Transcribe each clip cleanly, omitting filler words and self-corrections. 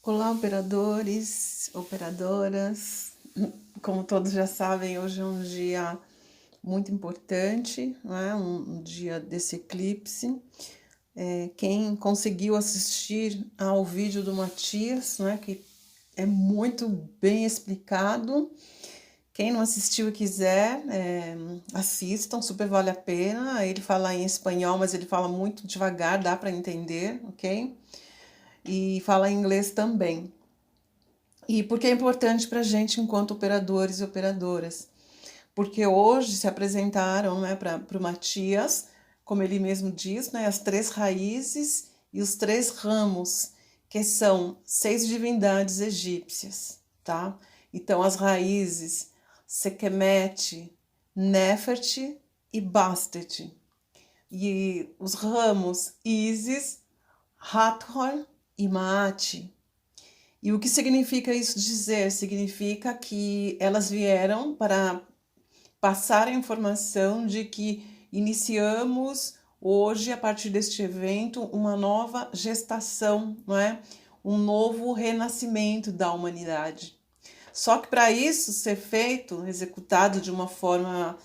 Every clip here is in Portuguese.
Olá, operadores, operadoras. Como todos já sabem, hoje é um dia muito importante, né? Um dia desse eclipse. Quem conseguiu assistir ao vídeo do Matias, né? Que é muito bem explicado. Quem não assistiu e quiser, assistam, super vale a pena. Ele fala em espanhol, mas ele fala muito devagar, dá para entender, ok? E fala em inglês também. E por que é importante para a gente enquanto operadores e operadoras? Porque hoje se apresentaram, né, para o Matias, como ele mesmo diz, né, as 3 raízes e os 3 ramos, que são 6 divindades egípcias, tá? Então as raízes Sekhmet, Nefert e Bastet. E os ramos Ísis, Hathor e Maat. E o que significa isso dizer? Significa que elas vieram para passar a informação de que iniciamos hoje, a partir deste evento, uma nova gestação, não é? Um novo renascimento da humanidade. Só que para isso ser feito, executado de uma forma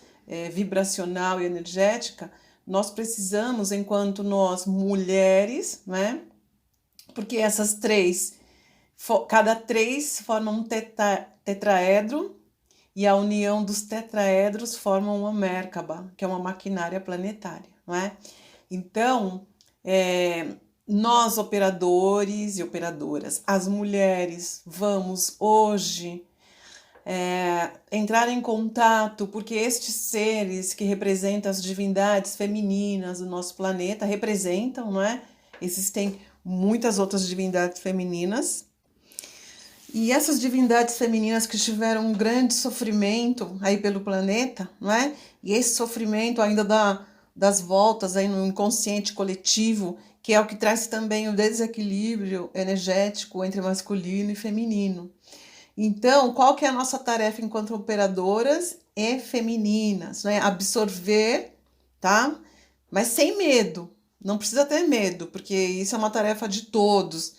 vibracional e energética, nós precisamos, enquanto nós mulheres, né? Porque essas cada 3 formam um tetraedro e a união dos tetraedros forma uma Merkaba, que é uma maquinária planetária, não é? Então, nós operadores e operadoras, as mulheres, vamos hoje entrar em contato, porque estes seres que representam as divindades femininas do nosso planeta representam, não é? Existem muitas outras divindades femininas. E essas divindades femininas que tiveram um grande sofrimento aí pelo planeta, não é? E esse sofrimento ainda das voltas aí no inconsciente coletivo, que é o que traz também o desequilíbrio energético entre masculino e feminino. Então, qual que é a nossa tarefa enquanto operadoras e femininas? Né? Absorver, tá? Mas sem medo. Não precisa ter medo, porque isso é uma tarefa de todos.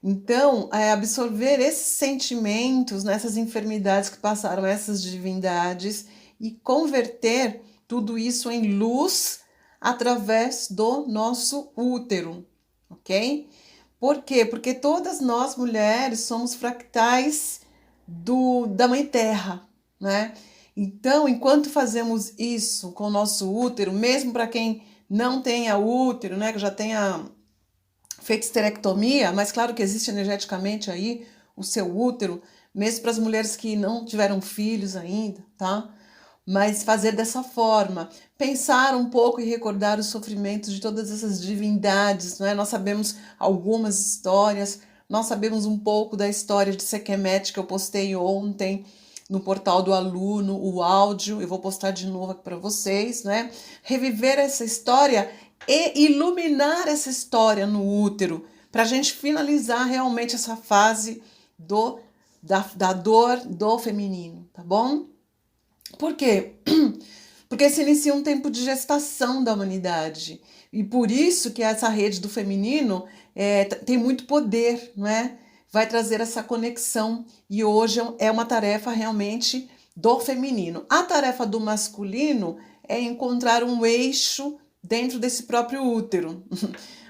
Então, absorver esses sentimentos, nessas enfermidades que passaram essas divindades e converter tudo isso em luz através do nosso útero, ok? Por quê? Porque todas nós mulheres somos fractais da Mãe Terra, né? Então, enquanto fazemos isso com o nosso útero, mesmo para quem não tenha útero, né, que já tenha feito esterectomia, mas claro que existe energeticamente aí o seu útero, mesmo para as mulheres que não tiveram filhos ainda, tá? Mas fazer dessa forma, pensar um pouco e recordar os sofrimentos de todas essas divindades, não é? Nós sabemos algumas histórias, nós sabemos um pouco da história de Sekhmet que eu postei ontem no portal do aluno, o áudio, eu vou postar de novo aqui para vocês, né? Reviver essa história e iluminar essa história no útero, para a gente finalizar realmente essa fase da dor do feminino, tá bom? Por quê? Porque se inicia um tempo de gestação da humanidade. E por isso que essa rede do feminino tem muito poder, não é? Vai trazer essa conexão. E hoje é uma tarefa realmente do feminino. A tarefa do masculino é encontrar um eixo dentro desse próprio útero.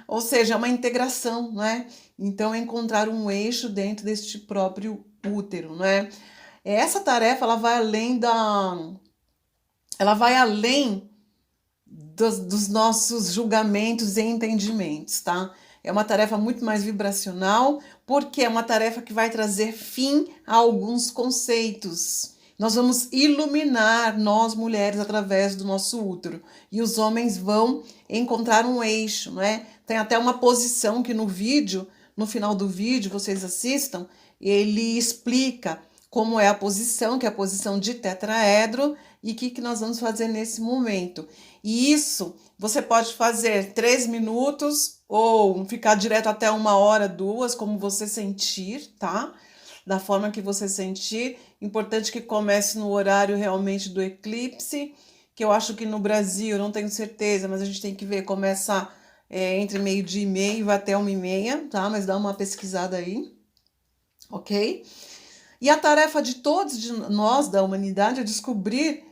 Ou seja, uma integração, não é? Então, encontrar um eixo dentro deste próprio útero, não é? Essa tarefa ela vai além dos nossos julgamentos e entendimentos, tá? É uma tarefa muito mais vibracional, porque é uma tarefa que vai trazer fim a alguns conceitos. Nós vamos iluminar nós mulheres através do nosso útero e os homens vão encontrar um eixo, não é? Tem até uma posição que no vídeo, no final do vídeo, vocês assistam, ele explica como é a posição, que é a posição de tetraedro, e o que nós vamos fazer nesse momento. E isso você pode fazer 3 minutos ou ficar direto até 1 hora, 2, como você sentir, tá? Da forma que você sentir. Importante que comece no horário realmente do eclipse, que eu acho que no Brasil, não tenho certeza, mas a gente tem que ver, começa entre 12h30 e vai até 1h30, tá? Mas dá uma pesquisada aí. ok? E a tarefa de todos de nós, da humanidade, é descobrir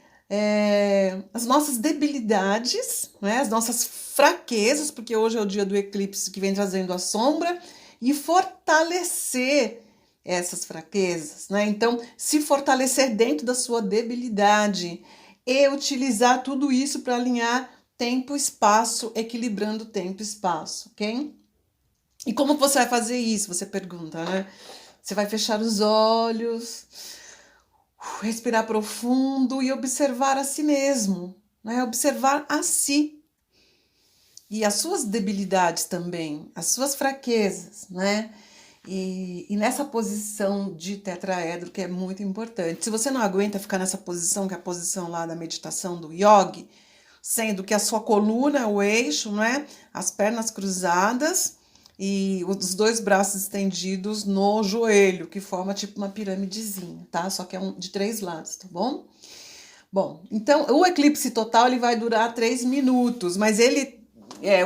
as nossas debilidades, né? As nossas fraquezas, porque hoje é o dia do eclipse que vem trazendo a sombra, e fortalecer essas fraquezas, né? Então, se fortalecer dentro da sua debilidade e utilizar tudo isso para alinhar tempo e espaço, equilibrando tempo e espaço, ok? E como você vai fazer isso? Você pergunta, né? Você vai fechar os olhos, respirar profundo e observar a si mesmo, né? Observar a si e as suas debilidades também, as suas fraquezas, né? E nessa posição de tetraedro, que é muito importante. Se você não aguenta ficar nessa posição, que é a posição lá da meditação do yogi, sendo que a sua coluna é o eixo, né? As pernas cruzadas e os dois braços estendidos no joelho, que forma tipo uma piramidezinha, tá? Só que é de 3 lados, tá bom? Bom, então o eclipse total ele vai durar 3 minutos, mas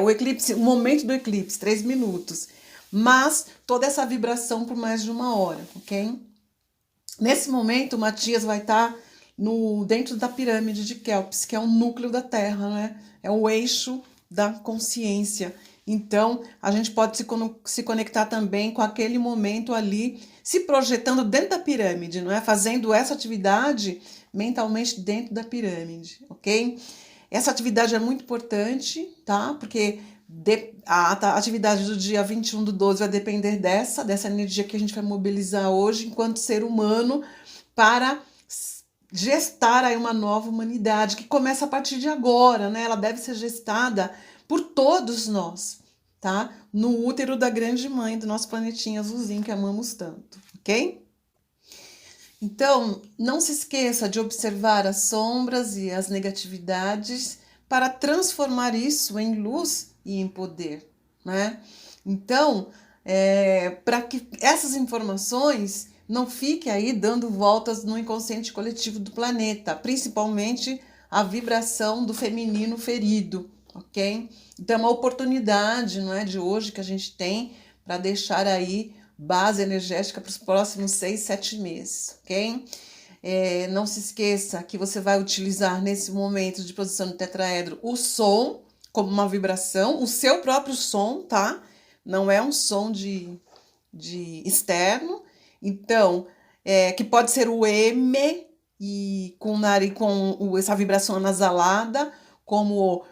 o eclipse, o momento do eclipse, 3 minutos. Mas toda essa vibração por mais de 1 hora, ok? Nesse momento, o Matias vai estar dentro da pirâmide de Kelps, que é o núcleo da Terra, né? É o eixo da consciência. Então, a gente pode se conectar também com aquele momento ali, se projetando dentro da pirâmide, não é? Fazendo essa atividade mentalmente dentro da pirâmide, ok? Essa atividade é muito importante, tá? Porque a atividade do dia 21/12 vai depender dessa energia que a gente vai mobilizar hoje enquanto ser humano para gestar aí uma nova humanidade que começa a partir de agora, né? Ela deve ser gestada por todos nós, tá? No útero da grande mãe do nosso planetinha azulzinho que amamos tanto, ok? Então, não se esqueça de observar as sombras e as negatividades para transformar isso em luz e em poder, né? Então, para que essas informações não fiquem aí dando voltas no inconsciente coletivo do planeta, principalmente a vibração do feminino ferido, ok? Então, é uma oportunidade, não é, de hoje que a gente tem para deixar aí base energética para os próximos 6, 7 meses, ok? Não se esqueça que você vai utilizar nesse momento de posição do tetraedro o som como uma vibração, o seu próprio som, tá? Não é um som de externo. Então, que pode ser o M e com essa vibração anasalada, como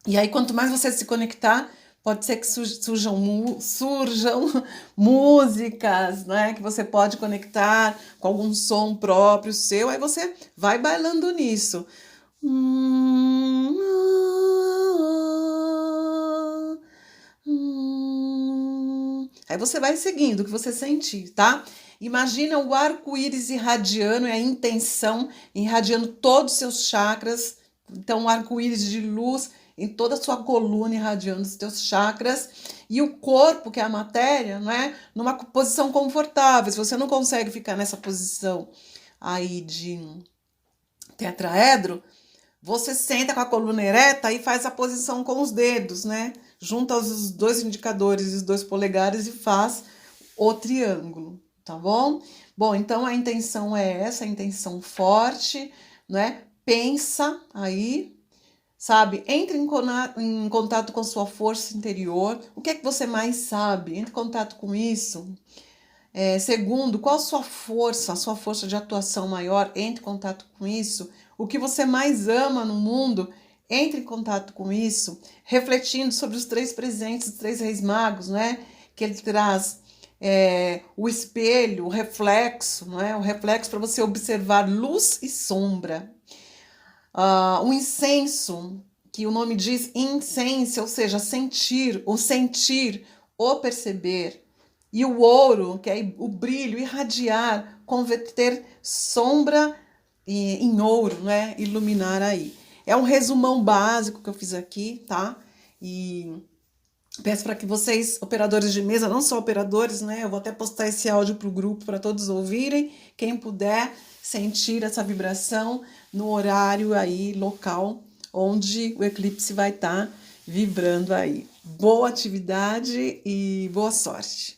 E aí, quanto mais você se conectar, pode ser que surjam músicas, né? Que você pode conectar com algum som próprio seu. Aí você vai bailando nisso. Aí você vai seguindo o que você sentir, tá? Imagina o arco-íris irradiando e a intenção irradiando todos os seus chakras. Então, um arco-íris de luz em toda a sua coluna, irradiando os teus chakras. E o corpo, que é a matéria, né? Numa posição confortável. Se você não consegue ficar nessa posição aí de tetraedro, você senta com a coluna ereta e faz a posição com os dedos, né? Junta os 2 indicadores e os 2 polegares e faz o triângulo, tá bom? Bom, então a intenção é essa, a intenção forte, né? Pensa aí, sabe? Entre em contato com sua força interior. O que é que você mais sabe? Entre em contato com isso. Segundo, qual a sua força de atuação maior? Entre em contato com isso. O que você mais ama no mundo? Entre em contato com isso, refletindo sobre os 3 presentes, os 3 reis magos, né? Que ele traz o espelho, o reflexo, não é? O reflexo para você observar luz e sombra. O incenso, que o nome diz incense, ou seja, sentir, o perceber. E o ouro, que é o brilho, irradiar, converter sombra em ouro, né? Iluminar aí. É um resumão básico que eu fiz aqui, tá? E peço para que vocês, operadores de mesa, não só operadores, né? Eu vou até postar esse áudio para o grupo para todos ouvirem. Quem puder sentir essa vibração no horário aí local onde o eclipse vai estar vibrando aí. Boa atividade e boa sorte!